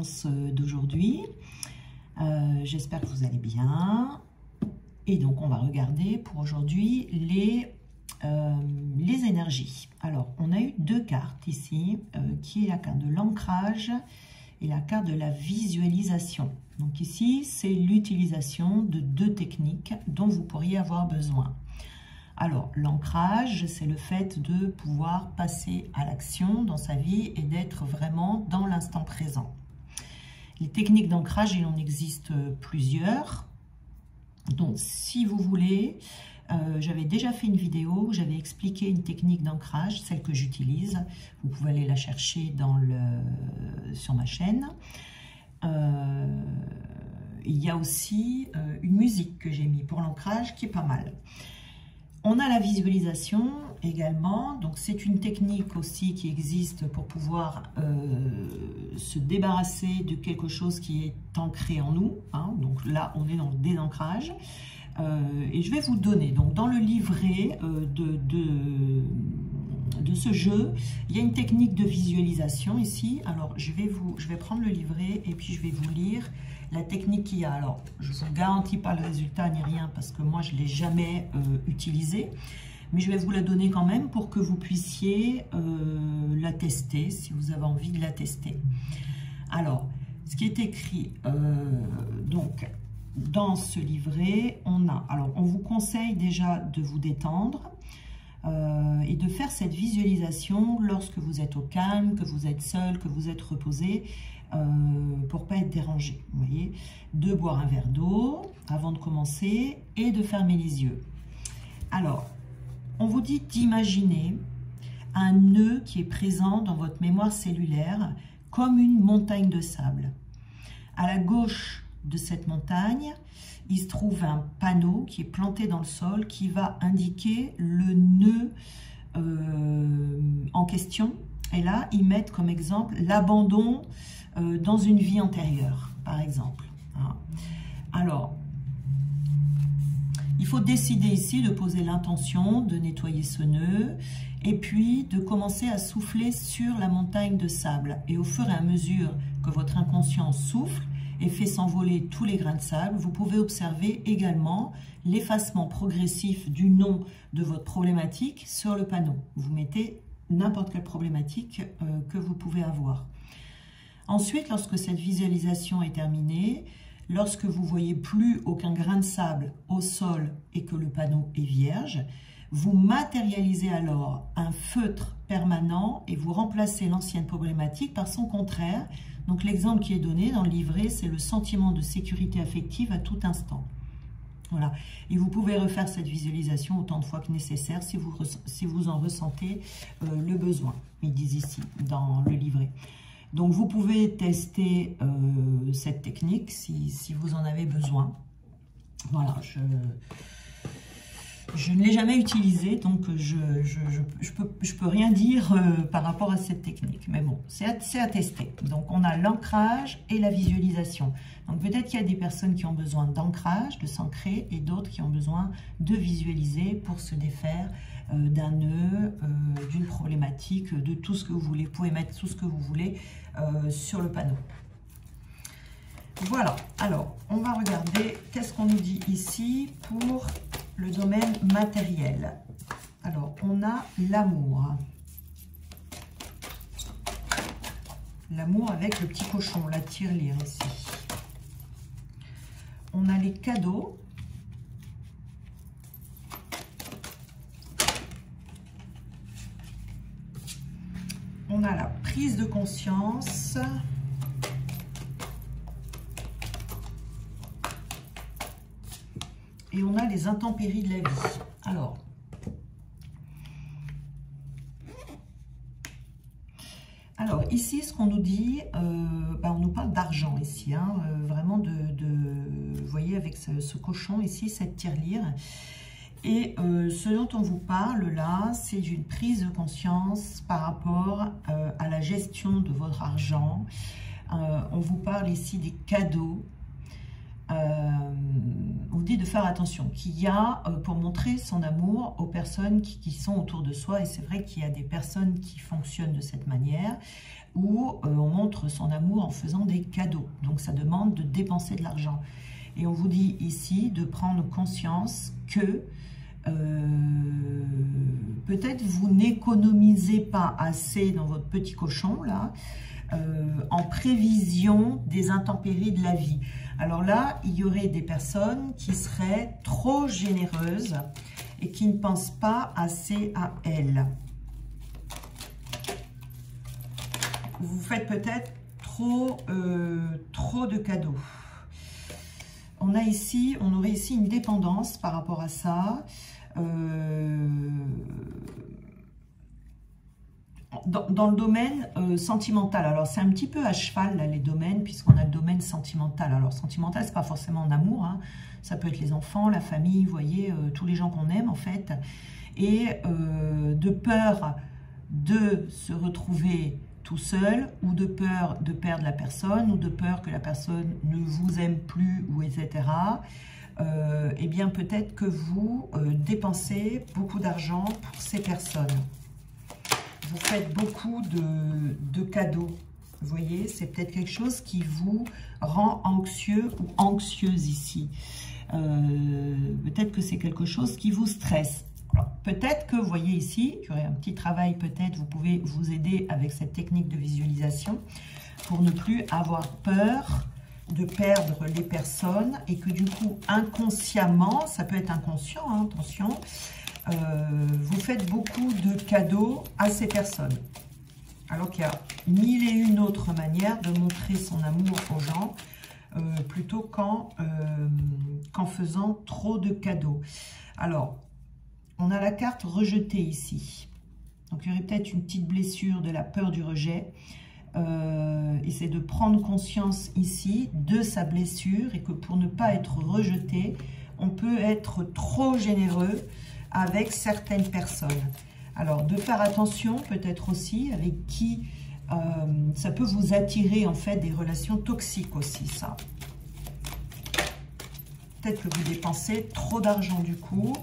séance d'aujourd'hui. J'espère que vous allez bien. Et donc, on va regarder pour aujourd'hui les énergies. Alors, on a eu deux cartes ici, qui est la carte de l'ancrage et la carte de la visualisation. Donc ici, c'est l'utilisation de deux techniques dont vous pourriez avoir besoin. Alors, l'ancrage, c'est le fait de pouvoir passer à l'action dans sa vie et d'être vraiment dans l'instant présent. Les techniques d'ancrage, il en existe plusieurs. Donc, si vous voulez, j'avais déjà fait une vidéo où j'avais expliqué une technique d'ancrage, celle que j'utilise. Vous pouvez aller la chercher sur ma chaîne. Il y a aussi une musique que j'ai mis pour l'ancrage qui est pas mal. On a la visualisation également, donc c'est une technique aussi qui existe pour pouvoir se débarrasser de quelque chose qui est ancré en nous, hein. Donc là, on est dans le désancrage. Et je vais vous donner, donc dans le livret de ce jeu, il y a une technique de visualisation ici. Alors je vais prendre le livret et puis je vais vous lire la technique qu'il y a. Alors je ne vous garantis pas le résultat ni rien parce que moi je ne l'ai jamais utilisé, mais je vais vous la donner quand même pour que vous puissiez la tester si vous avez envie de la tester. Alors ce qui est écrit donc dans ce livret, on vous conseille déjà de vous détendre et de faire cette visualisation lorsque vous êtes au calme, que vous êtes seul, que vous êtes reposé, pour ne pas être dérangé. Vous voyez, de boire un verre d'eau avant de commencer et de fermer les yeux. Alors, on vous dit d'imaginer un nœud qui est présent dans votre mémoire cellulaire comme une montagne de sable. À la gauche de cette montagne, il se trouve un panneau qui est planté dans le sol qui va indiquer le nœud en question. Et là, ils mettent comme exemple l'abandon dans une vie antérieure, par exemple. Alors, il faut décider ici de poser l'intention de nettoyer ce nœud et puis de commencer à souffler sur la montagne de sable. Et au fur et à mesure que votre inconscient souffle et fait s'envoler tous les grains de sable, vous pouvez observer également l'effacement progressif du nom de votre problématique sur le panneau. Vous mettez n'importe quelle problématique que vous pouvez avoir. Ensuite, lorsque cette visualisation est terminée, lorsque vous voyez plus aucun grain de sable au sol et que le panneau est vierge, vous matérialisez alors un feutre permanent et vous remplacez l'ancienne problématique par son contraire. Donc l'exemple qui est donné dans le livret, c'est le sentiment de sécurité affective à tout instant. Voilà. Et vous pouvez refaire cette visualisation autant de fois que nécessaire si vous en ressentez le besoin. Ils disent ici dans le livret. Donc vous pouvez tester cette technique si vous en avez besoin. Voilà, je ne l'ai jamais utilisée, donc je peux rien dire par rapport à cette technique. Mais bon, c'est à tester. Donc on a l'ancrage et la visualisation. Donc peut-être qu'il y a des personnes qui ont besoin d'ancrage, de s'ancrer, et d'autres qui ont besoin de visualiser pour se défaire d'un nœud, d'une problématique, de tout ce que vous voulez. Vous pouvez mettre tout ce que vous voulez sur le panneau. Voilà, alors on va regarder qu'est-ce qu'on nous dit ici pour le domaine matériel. Alors, on a l'amour. L'amour avec le petit cochon, la tirelire ici. On a les cadeaux. On a la prise de conscience. Et on a les intempéries de la vie. Alors ici, ce qu'on nous dit, on nous parle d'argent ici, hein, vraiment vous voyez, avec ce cochon ici, cette tirelire. Et ce dont on vous parle là, c'est d'une prise de conscience par rapport à la gestion de votre argent. On vous parle ici des cadeaux. on vous dit de faire attention, qu'il y a, pour montrer son amour aux personnes qui sont autour de soi, et c'est vrai qu'il y a des personnes qui fonctionnent de cette manière, où on montre son amour en faisant des cadeaux. Donc ça demande de dépenser de l'argent. Et on vous dit ici de prendre conscience que peut-être vous n'économisez pas assez dans votre petit cochon, là, en prévision des intempéries de la vie. Alors là, il y aurait des personnes qui seraient trop généreuses et qui ne pensent pas assez à elles. Vous faites peut-être trop de cadeaux. On aurait ici une dépendance par rapport à ça. Dans le domaine sentimental, alors c'est un petit peu à cheval là, les domaines, puisqu'on a le domaine sentimental. Alors sentimental, c'est pas forcément en amour, hein. Ça peut être les enfants, la famille, vous voyez, tous les gens qu'on aime en fait. Et de peur de se retrouver tout seul, ou de peur de perdre la personne, ou de peur que la personne ne vous aime plus, ou etc. Eh bien peut-être que vous dépensez beaucoup d'argent pour ces personnes. Vous faites beaucoup de cadeaux. Vous voyez, c'est peut-être quelque chose qui vous rend anxieux ou anxieuse ici. Peut-être que c'est quelque chose qui vous stresse. Peut-être que, vous voyez ici, il y aurait un petit travail, peut-être, vous pouvez vous aider avec cette technique de visualisation pour ne plus avoir peur de perdre les personnes et que du coup, inconsciemment, ça peut être inconscient, hein, attention, vous faites beaucoup de cadeaux à ces personnes. Alors qu'il y a mille et une autres manières de montrer son amour aux gens, plutôt qu'en faisant trop de cadeaux. Alors, on a la carte rejetée ici. Donc, il y aurait peut-être une petite blessure de la peur du rejet. Et c'est de prendre conscience ici de sa blessure et que pour ne pas être rejeté, on peut être trop généreux avec certaines personnes. Alors, de faire attention peut-être aussi avec qui ça peut vous attirer en fait des relations toxiques aussi, ça. Peut-être que vous dépensez trop d'argent du coup.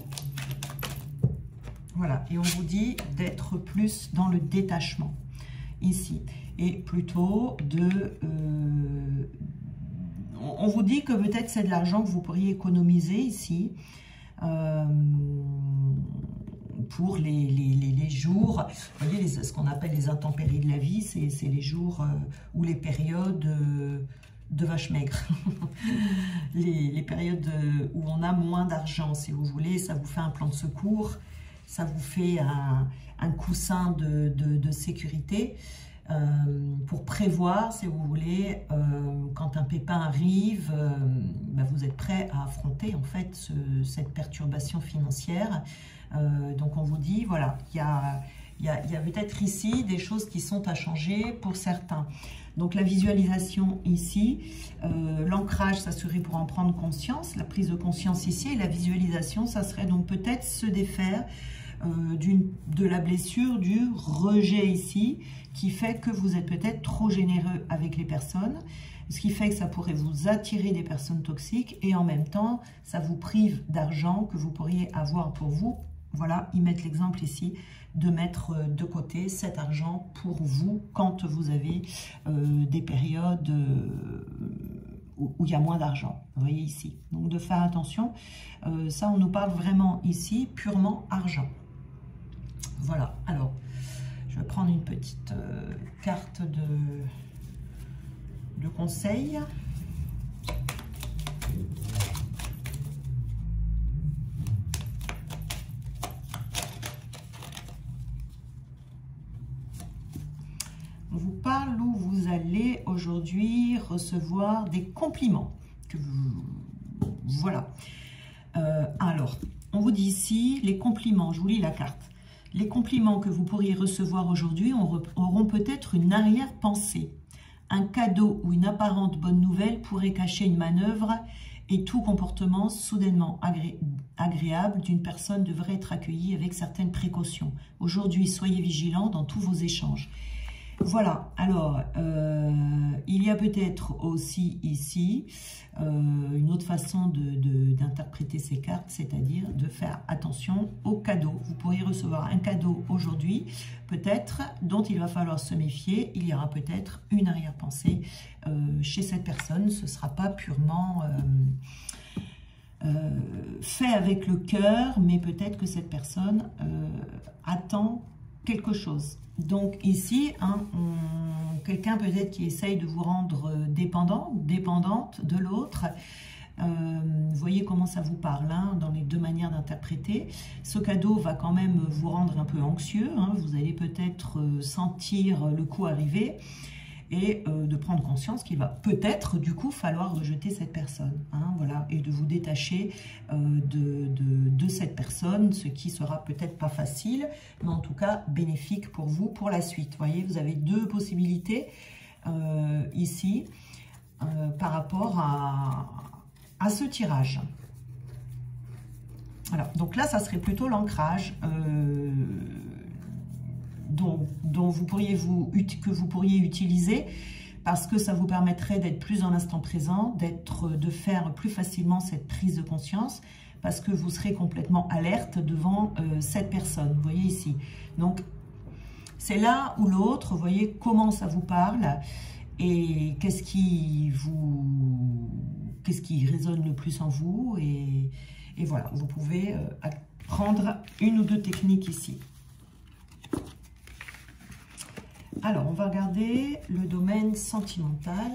Voilà, et on vous dit d'être plus dans le détachement ici. Et plutôt de... on vous dit que peut-être c'est de l'argent que vous pourriez économiser ici pour les jours, vous voyez, ce qu'on appelle les intempéries de la vie, c'est les jours ou les périodes de vache maigre. les périodes où on a moins d'argent, si vous voulez, ça vous fait un plan de secours, ça vous fait un coussin de sécurité pour prévoir, si vous voulez, quand un pépin arrive, ben vous êtes prêt à affronter en fait cette perturbation financière. Donc on vous dit, voilà, il y a peut-être ici des choses qui sont à changer pour certains. Donc la visualisation ici, l'ancrage, ça serait pour en prendre conscience, la prise de conscience ici, et la visualisation, ça serait donc peut-être se défaire de la blessure du rejet ici, qui fait que vous êtes peut-être trop généreux avec les personnes, ce qui fait que ça pourrait vous attirer des personnes toxiques, et en même temps, ça vous prive d'argent que vous pourriez avoir pour vous. Voilà, ils mettent l'exemple ici de mettre de côté cet argent pour vous quand vous avez des périodes où il y a moins d'argent. Vous voyez ici. Donc de faire attention, ça on nous parle vraiment ici purement argent. Voilà, alors je vais prendre une petite carte de conseil. On vous parle où vous allez aujourd'hui recevoir des compliments. Voilà. Alors, on vous dit ici, les compliments, je vous lis la carte. Les compliments que vous pourriez recevoir aujourd'hui auront peut-être une arrière-pensée. Un cadeau ou une apparente bonne nouvelle pourrait cacher une manœuvre et tout comportement soudainement agréable d'une personne devrait être accueilli avec certaines précautions. Aujourd'hui, soyez vigilants dans tous vos échanges. Voilà, alors, il y a peut-être aussi ici une autre façon d'interpréter ces cartes, c'est-à-dire de faire attention aux cadeaux. Vous pourriez recevoir un cadeau aujourd'hui, peut-être, dont il va falloir se méfier. Il y aura peut-être une arrière-pensée chez cette personne. Ce ne sera pas purement fait avec le cœur, mais peut-être que cette personne attend quelque chose. Donc ici, hein, quelqu'un peut-être qui essaye de vous rendre dépendant ou dépendante de l'autre. Vous voyez comment ça vous parle, hein, dans les deux manières d'interpréter. Ce cadeau va quand même vous rendre un peu anxieux, hein, vous allez peut-être sentir le coup arriver et de prendre conscience qu'il va peut-être du coup falloir rejeter cette personne, hein, voilà, et de vous détacher de cette personne, ce qui sera peut-être pas facile, mais en tout cas bénéfique pour vous pour la suite. Vous voyez, vous avez deux possibilités ici par rapport à ce tirage. Alors, donc là, ça serait plutôt l'ancrage que vous pourriez utiliser parce que ça vous permettrait d'être plus dans l'instant présent, de faire plus facilement cette prise de conscience parce que vous serez complètement alerte devant cette personne, vous voyez ici. Donc, c'est l'un ou l'autre, vous voyez comment ça vous parle et qu'est-ce qui résonne le plus en vous et voilà, vous pouvez prendre une ou deux techniques ici. Alors, on va regarder le domaine sentimental.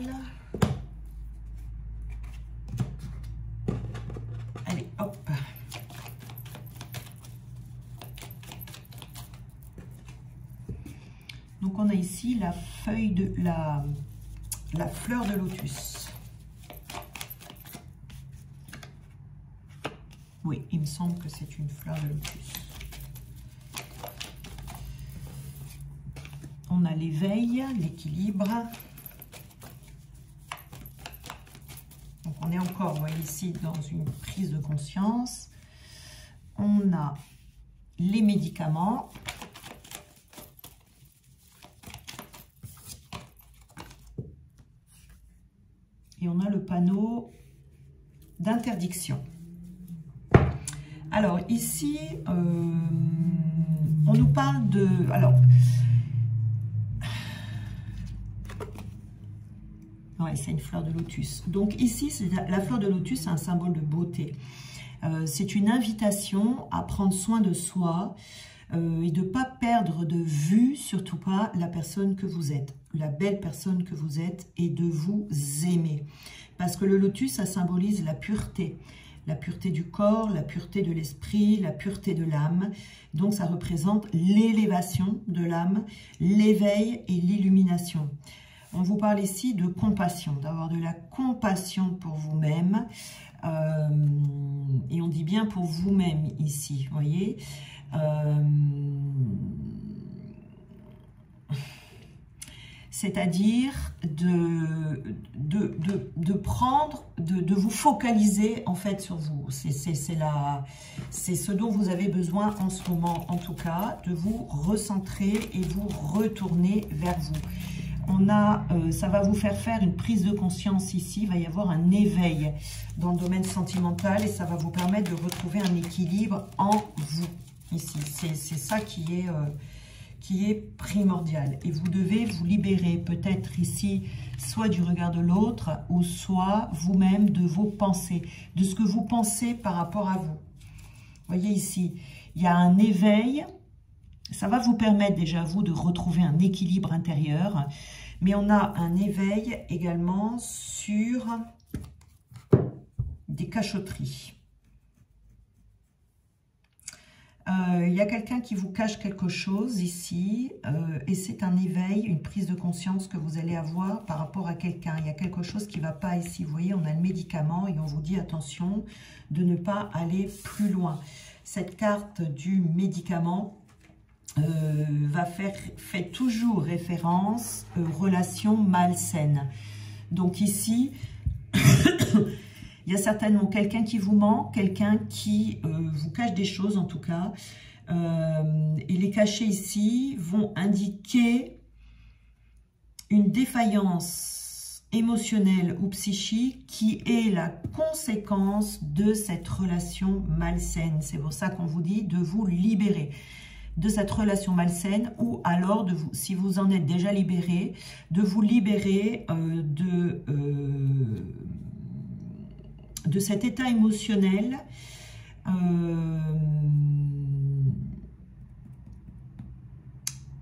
Allez, hop. Donc, on a ici la feuille de la fleur de lotus. Oui, il me semble que c'est une fleur de lotus. On a l'éveil, l'équilibre. Donc, on est encore, vous voyez ici, dans une prise de conscience. On a les médicaments. Et on a le panneau d'interdiction. Alors, ici, on nous parle de... Alors, ouais, c'est une fleur de lotus. Donc ici, la fleur de lotus, c'est un symbole de beauté. C'est une invitation à prendre soin de soi et de ne pas perdre de vue, surtout pas la personne que vous êtes, la belle personne que vous êtes, et de vous aimer. Parce que le lotus, ça symbolise la pureté du corps, la pureté de l'esprit, la pureté de l'âme. Donc ça représente l'élévation de l'âme, l'éveil et l'illumination. On vous parle ici de compassion, d'avoir de la compassion pour vous-même. Et on dit bien pour vous-même ici, vous voyez. C'est-à-dire de vous focaliser en fait sur vous. C'est ce dont vous avez besoin en ce moment, en tout cas, de vous recentrer et vous retourner vers vous. Ça va vous faire une prise de conscience ici, il va y avoir un éveil dans le domaine sentimental et ça va vous permettre de retrouver un équilibre en vous, ici. C'est ça qui est primordial. Et vous devez vous libérer peut-être ici, soit du regard de l'autre, ou soit vous-même de vos pensées, de ce que vous pensez par rapport à vous. Vous voyez ici, il y a un éveil. Ça va vous permettre déjà, vous, de retrouver un équilibre intérieur. Mais on a un éveil également sur des cachotteries. Il y a quelqu'un qui vous cache quelque chose ici. Et c'est un éveil, une prise de conscience que vous allez avoir par rapport à quelqu'un. Il y a quelque chose qui ne va pas ici. Vous voyez, on a le médicament et on vous dit attention de ne pas aller plus loin. Cette carte du médicament fait toujours référence aux relations malsaines. Donc ici, il y a certainement quelqu'un qui vous ment, quelqu'un qui vous cache des choses en tout cas. Et les cachets ici vont indiquer une défaillance émotionnelle ou psychique qui est la conséquence de cette relation malsaine. C'est pour ça qu'on vous dit de vous libérer de cette relation malsaine, ou alors, si vous en êtes déjà libéré, de vous libérer de cet état émotionnel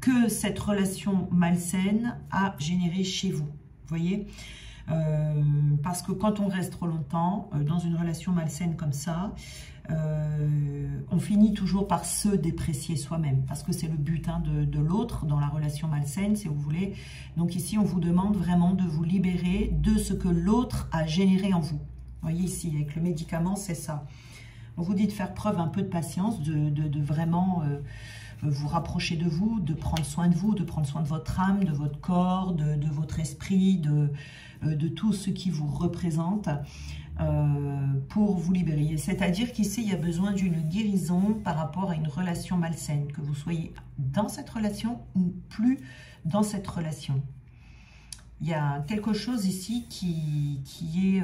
que cette relation malsaine a généré chez vous. Vous voyez, parce que quand on reste trop longtemps dans une relation malsaine comme ça, on finit toujours par se déprécier soi-même, parce que c'est le but de l'autre dans la relation malsaine, si vous voulez. Donc ici, on vous demande vraiment de vous libérer de ce que l'autre a généré en vous. Vous voyez ici, avec le médicament, c'est ça. On vous dit de faire preuve un peu de patience, de vraiment vous rapprocher de vous, de prendre soin de vous, de prendre soin de votre âme, de votre corps, de votre esprit, de tout ce qui vous représente, pour vous libérer. C'est-à-dire qu'ici, il y a besoin d'une guérison par rapport à une relation malsaine, que vous soyez dans cette relation ou plus dans cette relation. Il y a quelque chose ici qui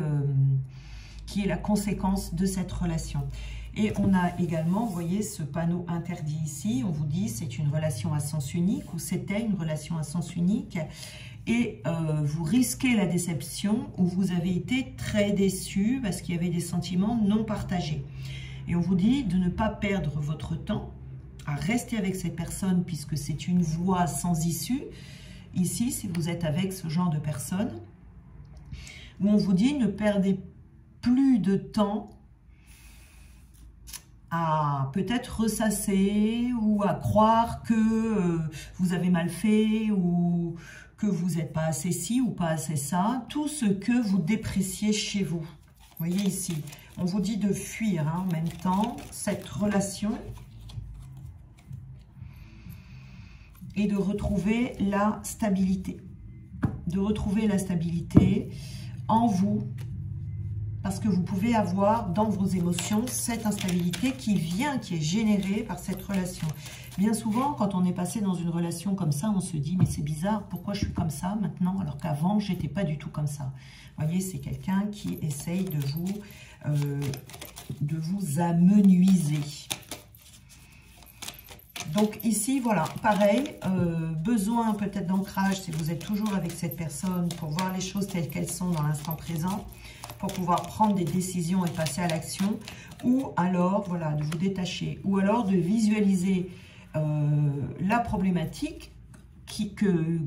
est la conséquence de cette relation. Et on a également, vous voyez, ce panneau interdit ici. On vous dit c'est une relation à sens unique, ou c'était une relation à sens unique. Et vous risquez la déception, ou vous avez été très déçu parce qu'il y avait des sentiments non partagés. Et on vous dit de ne pas perdre votre temps à rester avec cette personne, puisque c'est une voie sans issue. Ici, si vous êtes avec ce genre de personne, où on vous dit ne perdez plus de temps à peut-être ressasser ou à croire que vous avez mal fait, ou que vous n'êtes pas assez ci ou pas assez ça, tout ce que vous dépréciez chez vous. Vous voyez ici, on vous dit de fuir en même temps cette relation et de retrouver la stabilité. De retrouver la stabilité en vous, parce que vous pouvez avoir dans vos émotions cette instabilité qui est générée par cette relation. Bien souvent, quand on est passé dans une relation comme ça, on se dit, mais c'est bizarre, pourquoi je suis comme ça maintenant, alors qu'avant, j'étais pas du tout comme ça. Vous voyez, c'est quelqu'un qui essaye de vous amenuiser. Donc ici, voilà, pareil, besoin peut-être d'ancrage si vous êtes toujours avec cette personne pour voir les choses telles qu'elles sont dans l'instant présent, pour pouvoir prendre des décisions et passer à l'action, ou alors, voilà, de vous détacher, ou alors de visualiser la problématique que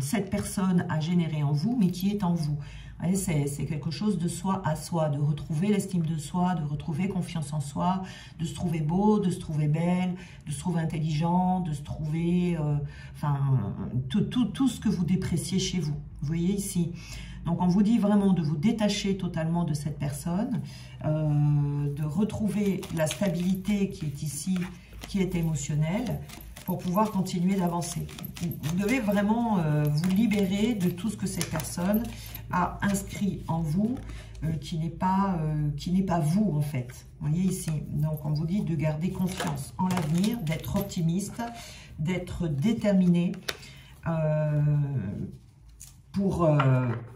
cette personne a générée en vous, mais qui est en vous. C'est quelque chose de soi à soi, de retrouver l'estime de soi, de retrouver confiance en soi, de se trouver beau, de se trouver belle, de se trouver intelligent, de se trouver, tout ce que vous dépréciez chez vous. Vous voyez ici. Donc on vous dit vraiment de vous détacher totalement de cette personne, de retrouver la stabilité qui est ici, qui est émotionnelle, pour pouvoir continuer d'avancer. Vous devez vraiment vous libérer de tout ce que cette personne a inscrit en vous, qui n'est pas vous en fait. Vous voyez ici. Donc on vous dit de garder confiance en l'avenir, d'être optimiste, d'être déterminé par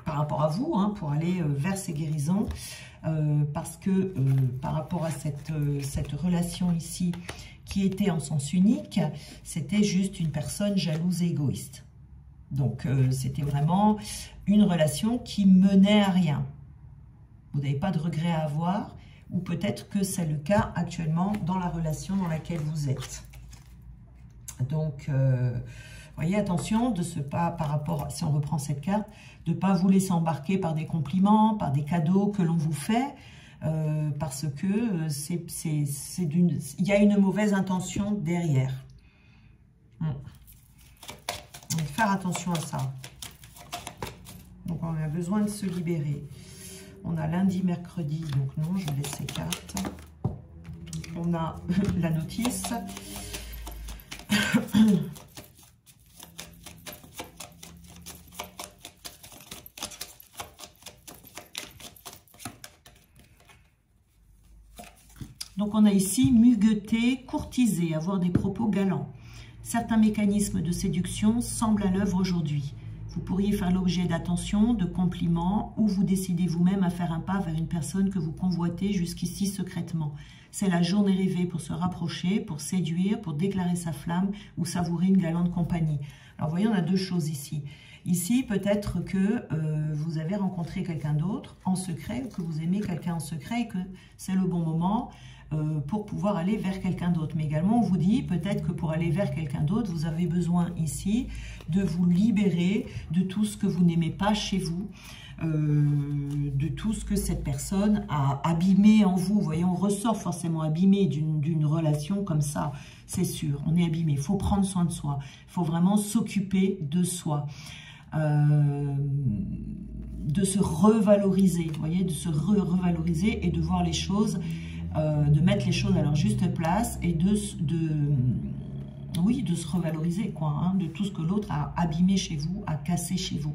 rapport à vous, pour aller vers ces guérisons, parce que par rapport à cette relation ici, qui était en sens unique, c'était juste une personne jalouse et égoïste. Donc, c'était vraiment une relation qui menait à rien. Vous n'avez pas de regret à avoir, ou peut-être que c'est le cas actuellement dans la relation dans laquelle vous êtes. Donc, voyez, attention de ne pas, par rapport, si on reprend cette carte, de ne pas vous laisser embarquer par des compliments, par des cadeaux que l'on vous fait, parce que il y a une mauvaise intention derrière. Donc, faire attention à ça. Donc, on a besoin de se libérer. On a lundi, mercredi, donc non, je laisse ces cartes. On a la notice. Donc, on a ici mugueter, courtiser, avoir des propos galants. Certains mécanismes de séduction semblent à l'œuvre aujourd'hui. Vous pourriez faire l'objet d'attention, de compliments, ou vous décidez vous-même à faire un pas vers une personne que vous convoitez jusqu'ici secrètement. C'est la journée rêvée pour se rapprocher, pour séduire, pour déclarer sa flamme ou savourer une galante compagnie. Alors, vous voyez, on a deux choses ici. Ici, peut-être que vous avez rencontré quelqu'un d'autre en secret, ou que vous aimez quelqu'un en secret et que c'est le bon moment pour pouvoir aller vers quelqu'un d'autre. Mais également, on vous dit peut-être que pour aller vers quelqu'un d'autre, vous avez besoin ici de vous libérer de tout ce que vous n'aimez pas chez vous, de tout ce que cette personne a abîmé en vous. Vous voyez, on ressort forcément abîmé d'une relation comme ça, c'est sûr, on est abîmé. Il faut prendre soin de soi, il faut vraiment s'occuper de soi. De se revaloriser, vous voyez, de se revaloriser et de voir les choses, de mettre les choses à leur juste place et de se revaloriser, quoi, hein, de tout ce que l'autre a abîmé chez vous, a cassé chez vous,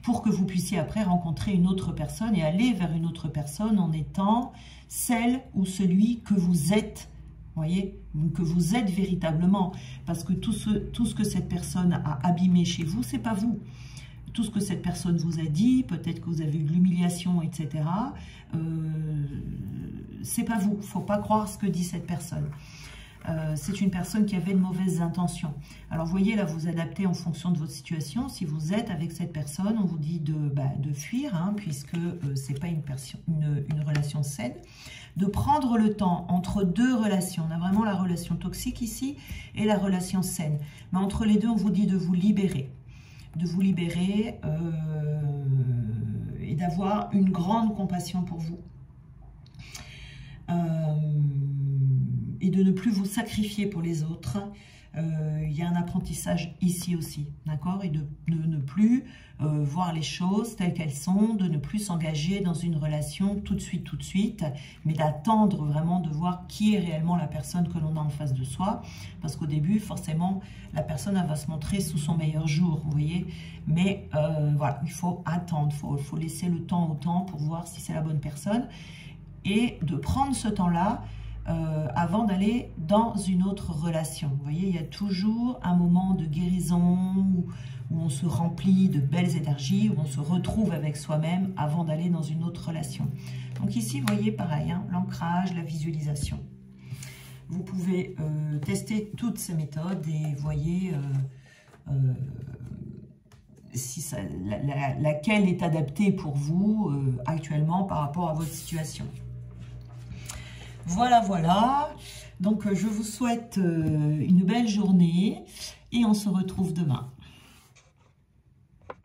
pour que vous puissiez après rencontrer une autre personne et aller vers une autre personne en étant celle ou celui que vous êtes. Vous voyez, que vous êtes véritablement, parce que tout ce que cette personne a abîmé chez vous, c'est pas vous. Tout ce que cette personne vous a dit, peut-être que vous avez eu de l'humiliation, etc. C'est pas vous. Il ne faut pas croire ce que dit cette personne. C'est une personne qui avait de mauvaises intentions. Alors, vous voyez, là, vous adaptez en fonction de votre situation. Si vous êtes avec cette personne, on vous dit de fuir, hein, puisque ce n'est pas une relation saine. De prendre le temps entre deux relations. On a vraiment la relation toxique ici et la relation saine. Mais entre les deux, on vous dit de vous libérer. De vous libérer et d'avoir une grande compassion pour vous. Et de ne plus vous sacrifier pour les autres. Il y a un apprentissage ici aussi, d'accord? Et de ne plus voir les choses telles qu'elles sont, de ne plus s'engager dans une relation tout de suite, mais d'attendre vraiment de voir qui est réellement la personne que l'on a en face de soi. Parce qu'au début, forcément, la personne elle va se montrer sous son meilleur jour, vous voyez. Mais voilà, il faut attendre, il faut laisser le temps au temps pour voir si c'est la bonne personne. Et de prendre ce temps-là, avant d'aller dans une autre relation. Vous voyez, il y a toujours un moment de guérison où on se remplit de belles énergies, où on se retrouve avec soi-même avant d'aller dans une autre relation. Donc ici, vous voyez, pareil, hein, l'ancrage, la visualisation. Vous pouvez tester toutes ces méthodes et voyez si laquelle est adaptée pour vous actuellement par rapport à votre situation. Voilà, voilà. Donc, je vous souhaite une belle journée et on se retrouve demain.